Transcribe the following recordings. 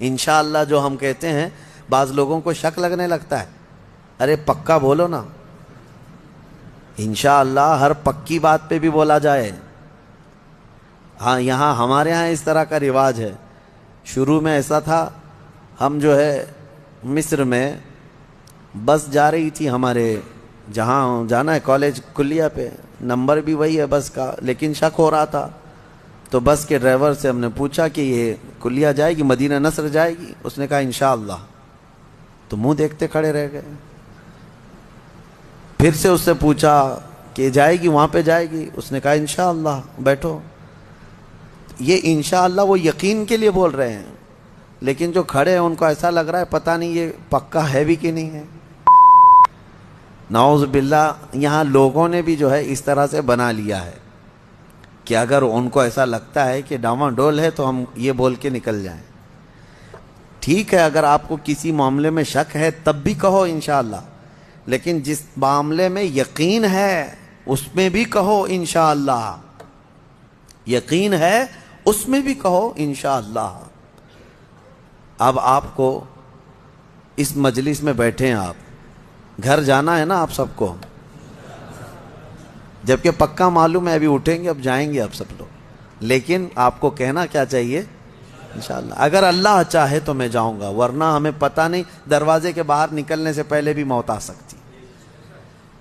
انشاءاللہ جو ہم کہتے ہیں بعض لوگوں کو شک لگنے لگتا ہے، ارے پکا بولو نا، انشاءاللہ ہر پکی بات پہ بھی بولا جائے۔ ہاں یہاں ہمارے ہاں اس طرح کا رواج ہے، شروع میں ایسا تھا، ہم جو ہے مصر میں بس جا رہی تھی ہمارے جہاں جانا ہے کالج کلیہ پہ، نمبر بھی وہی ہے بس کا، لیکن شک ہو رہا تھا، تو بس کے ڈرائیور سے ہم نے پوچھا کہ یہ کلیہ جائے گی، مدینہ نصر جائے گی؟ اس نے کہا انشاءاللہ، تو منہ دیکھتے کھڑے رہ گئے۔ پھر سے اس سے پوچھا کہ جائے گی وہاں پہ جائے گی؟ اس نے کہا انشاءاللہ، بیٹھو۔ یہ انشاءاللہ وہ یقین کے لیے بول رہے ہیں، لیکن جو کھڑے ہیں ان کو ایسا لگ رہا ہے پتہ نہیں یہ پکا ہے بھی کہ نہیں ہے۔ نعوذ باللہ، یہاں لوگوں نے بھی جو ہے اس طرح سے بنا لیا ہے کہ اگر ان کو ایسا لگتا ہے کہ ڈاواں ڈول ہے تو ہم یہ بول کے نکل جائیں۔ ٹھیک ہے، اگر آپ کو کسی معاملے میں شک ہے تب بھی کہو انشاءاللہ، لیکن جس معاملے میں یقین ہے اس میں بھی کہو انشاءاللہ، یقین ہے اس میں بھی کہو انشاءاللہ۔ اب آپ کو اس مجلس میں بیٹھے ہیں، آپ گھر جانا ہے نا آپ سب کو، جبکہ پکا معلوم ہے ابھی اٹھیں گے، اب جائیں گے اب سب لوگ، لیکن آپ کو کہنا کیا چاہیے؟ انشاءاللہ۔ اگر اللہ چاہے تو میں جاؤں گا، ورنہ ہمیں پتہ نہیں، دروازے کے باہر نکلنے سے پہلے بھی موت آ سکتی۔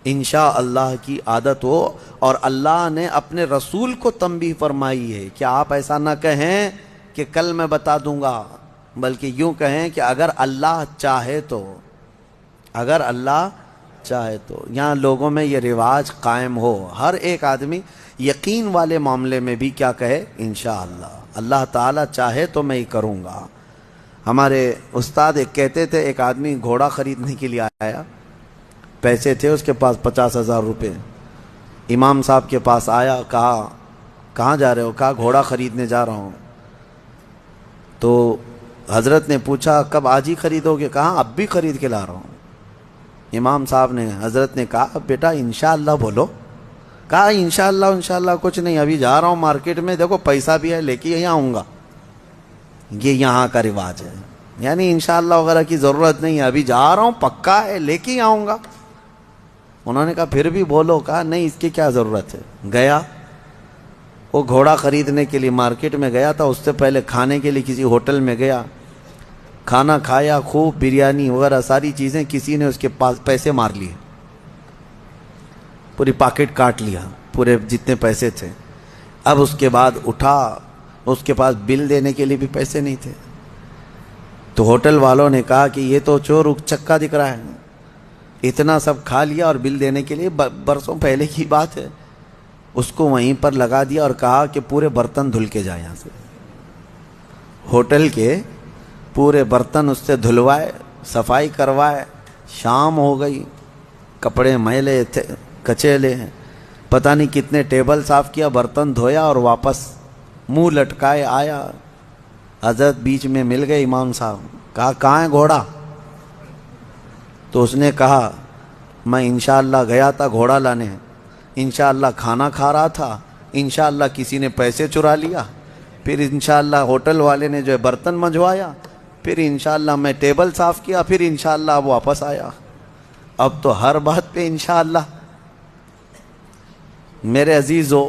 انشاءاللہ کی عادت ہو، اور اللہ نے اپنے رسول کو تنبیہ فرمائی ہے کہ آپ ایسا نہ کہیں کہ کل میں بتا دوں گا، بلکہ یوں کہیں کہ اگر اللہ چاہے تو، اگر اللہ چاہے تو۔ یہاں لوگوں میں یہ رواج قائم ہو، ہر ایک آدمی یقین والے معاملے میں بھی کیا کہے؟ انشاءاللہ، اللہ تعالیٰ چاہے تو میں ہی کروں گا۔ ہمارے استاد ایک کہتے تھے، ایک آدمی گھوڑا خریدنے کے لیے آیا، پیسے تھے اس کے پاس 50,000 روپے، امام صاحب کے پاس آیا، کہا کہاں جا رہے ہو؟ کہا گھوڑا خریدنے جا رہا ہوں۔ تو حضرت نے پوچھا کب؟ آج ہی خریدو گے؟ کہا اب بھی خرید کے لا رہا ہوں۔ امام صاحب نے، حضرت نے کہا بیٹا انشاءاللہ بولو۔ کہا انشاءاللہ انشاءاللہ کچھ نہیں، ابھی جا رہا ہوں مارکیٹ میں، دیکھو پیسہ بھی ہے، لے کے یہاں آؤں گا۔ یہ یہاں کا رواج ہے، یعنی انشاءاللہ وغیرہ کی ضرورت نہیں ہے، ابھی جا رہا ہوں پکا ہے، لے کے آؤں گا۔ انہوں نے کہا پھر بھی بولو۔ کہا نہیں، اس کی کیا ضرورت ہے۔ گیا وہ گھوڑا خریدنے کے لیے مارکیٹ میں گیا تھا، اس سے پہلے کھانے کے لیے کسی ہوٹل میں گیا، کھانا کھایا، خوب بریانی وغیرہ ساری چیزیں، کسی نے اس کے پاس پیسے مار لیے، پوری پاکٹ کاٹ لیا، پورے جتنے پیسے تھے۔ اب اس کے بعد اٹھا، اس کے پاس بل دینے کے لیے بھی پیسے نہیں تھے، تو ہوٹل والوں نے کہا کہ یہ تو چور چکا دکھ رہا ہے، اتنا سب کھا لیا اور بل دینے کے لیے برسوں پہلے کی بات ہے۔ اس کو وہیں پر لگا دیا اور کہا کہ پورے برتن دھل کے جائے یہاں سے۔ ہوٹل کے پورے برتن اس سے دھلوائے، صفائی کروائے، شام ہو گئی، کپڑے میلے تھے، کچیلے ہیں، پتہ نہیں کتنے ٹیبل صاف کیا، برتن دھویا، اور واپس منہ لٹکائے آیا۔ حضرت بیچ میں مل گئے امام صاحب، کہا کہاں ہے گھوڑا؟ تو اس نے کہا میں انشاءاللہ گیا تھا گھوڑا لانے، انشاءاللہ کھانا کھا رہا تھا، انشاءاللہ کسی نے پیسے چرا لیا، پھر انشاءاللہ ہوٹل والے نے جو ہے برتن منجوایا، پھر انشاءاللہ میں ٹیبل صاف کیا، پھر انشاءاللہ اب واپس آیا۔ اب تو ہر بات پہ انشاءاللہ۔ میرے عزیزو،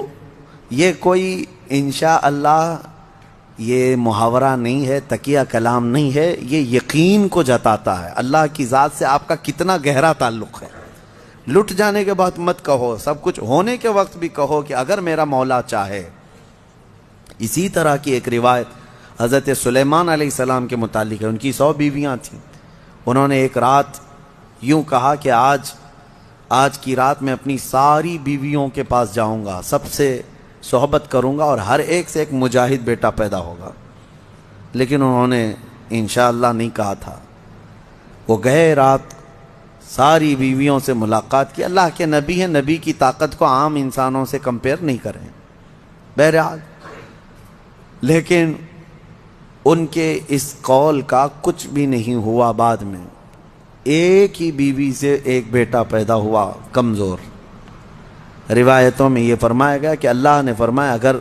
یہ کوئی انشاءاللہ یہ محاورہ نہیں ہے، تکیہ کلام نہیں ہے، یہ یقین کو جتاتا ہے اللہ کی ذات سے آپ کا کتنا گہرا تعلق ہے۔ لٹ جانے کے بعد مت کہو، سب کچھ ہونے کے وقت بھی کہو کہ اگر میرا مولا چاہے۔ اسی طرح کی ایک روایت حضرت سلیمان علیہ السلام کے متعلق ہے، ان کی 100 بیویاں تھیں۔ انہوں نے ایک رات یوں کہا کہ آج کی رات میں اپنی ساری بیویوں کے پاس جاؤں گا، سب سے صحبت کروں گا، اور ہر ایک سے ایک مجاہد بیٹا پیدا ہوگا۔ لیکن انہوں نے انشاءاللہ نہیں کہا تھا۔ وہ گئے، رات ساری بیویوں سے ملاقات کی۔ اللہ کے نبی ہیں، نبی کی طاقت کو عام انسانوں سے کمپیئر نہیں کریں بہرحال، لیکن ان کے اس قول کا کچھ بھی نہیں ہوا۔ بعد میں ایک ہی بیوی سے ایک بیٹا پیدا ہوا، کمزور۔ روایتوں میں یہ فرمایا گیا کہ اللہ نے فرمایا اگر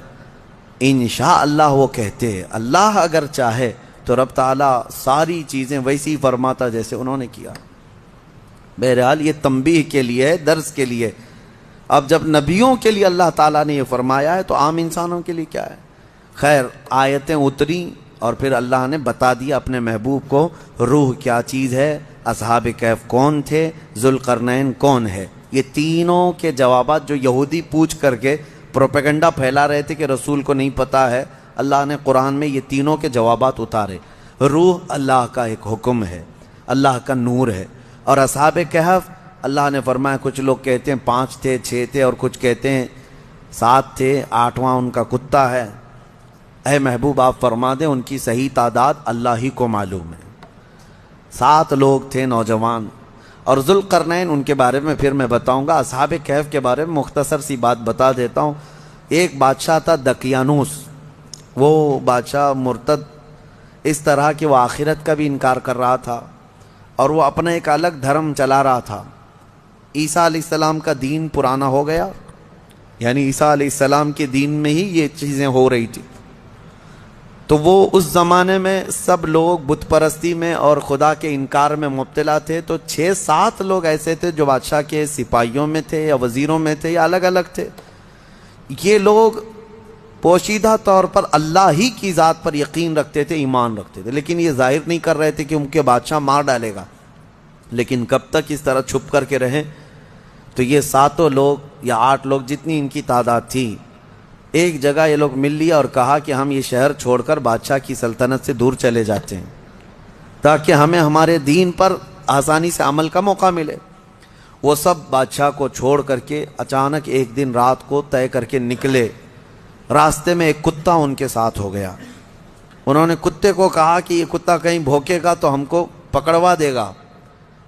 انشاءاللہ وہ کہتے، اللہ اگر چاہے تو رب تعالیٰ ساری چیزیں ویسی فرماتا جیسے انہوں نے کیا۔ بہرحال یہ تنبیہ کے لیے ہے، درس کے لیے۔ اب جب نبیوں کے لیے اللہ تعالیٰ نے یہ فرمایا ہے تو عام انسانوں کے لیے کیا ہے؟ خیر، آیتیں اتری اور پھر اللہ نے بتا دیا اپنے محبوب کو روح کیا چیز ہے، اصحاب کہف کون تھے، ذوالقرنین کون ہے۔ یہ تینوں کے جوابات جو یہودی پوچھ کر کے پروپیگنڈا پھیلا رہے تھے کہ رسول کو نہیں پتا ہے، اللہ نے قرآن میں یہ تینوں کے جوابات اتارے۔ روح اللہ کا ایک حکم ہے، اللہ کا نور ہے، اور اصحاب کہف اللہ نے فرمایا کچھ لوگ کہتے ہیں 5 تھے 6 تھے اور کچھ کہتے ہیں 7 تھے، 8واں ان کا کتا ہے۔ اے محبوب آپ فرما دیں ان کی صحیح تعداد اللہ ہی کو معلوم ہے۔ 7 لوگ تھے نوجوان، اور ذوالقرنین ان کے بارے میں پھر میں بتاؤں گا۔ اصحاب کہف کے بارے میں مختصر سی بات بتا دیتا ہوں۔ ایک بادشاہ تھا دقیانوس، وہ بادشاہ مرتد اس طرح کہ وہ آخرت کا بھی انکار کر رہا تھا اور وہ اپنا ایک الگ دھرم چلا رہا تھا۔ عیسیٰ علیہ السلام کا دین پرانا ہو گیا، یعنی عیسیٰ علیہ السلام کے دین میں ہی یہ چیزیں ہو رہی تھی، تو وہ اس زمانے میں سب لوگ بت پرستی میں اور خدا کے انکار میں مبتلا تھے۔ تو 6-7 لوگ ایسے تھے جو بادشاہ کے سپاہیوں میں تھے یا وزیروں میں تھے یا الگ الگ تھے۔ یہ لوگ پوشیدہ طور پر اللہ ہی کی ذات پر یقین رکھتے تھے، ایمان رکھتے تھے، لیکن یہ ظاہر نہیں کر رہے تھے کہ ان کے بادشاہ مار ڈالے گا۔ لیکن کب تک اس طرح چھپ کر کے رہیں؟ تو یہ 7 لوگ یا 8 لوگ جتنی ان کی تعداد تھی، ایک جگہ یہ لوگ مل لیا اور کہا کہ ہم یہ شہر چھوڑ کر بادشاہ کی سلطنت سے دور چلے جاتے ہیں تاکہ ہمیں ہمارے دین پر آسانی سے عمل کا موقع ملے۔ وہ سب بادشاہ کو چھوڑ کر کے اچانک ایک دن رات کو طے کر کے نکلے۔ راستے میں ایک کتا ان کے ساتھ ہو گیا۔ انہوں نے کتے کو کہا کہ یہ کتا کہیں بھوکے گا تو ہم کو پکڑوا دے گا،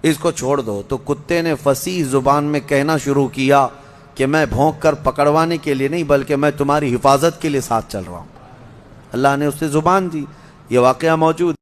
اس کو چھوڑ دو۔ تو کتے نے فصیح زبان میں کہنا شروع کیا کہ میں بھونک کر پکڑوانے کے لیے نہیں بلکہ میں تمہاری حفاظت کے لیے ساتھ چل رہا ہوں۔ اللہ نے اسے زبان دی، یہ واقعہ موجود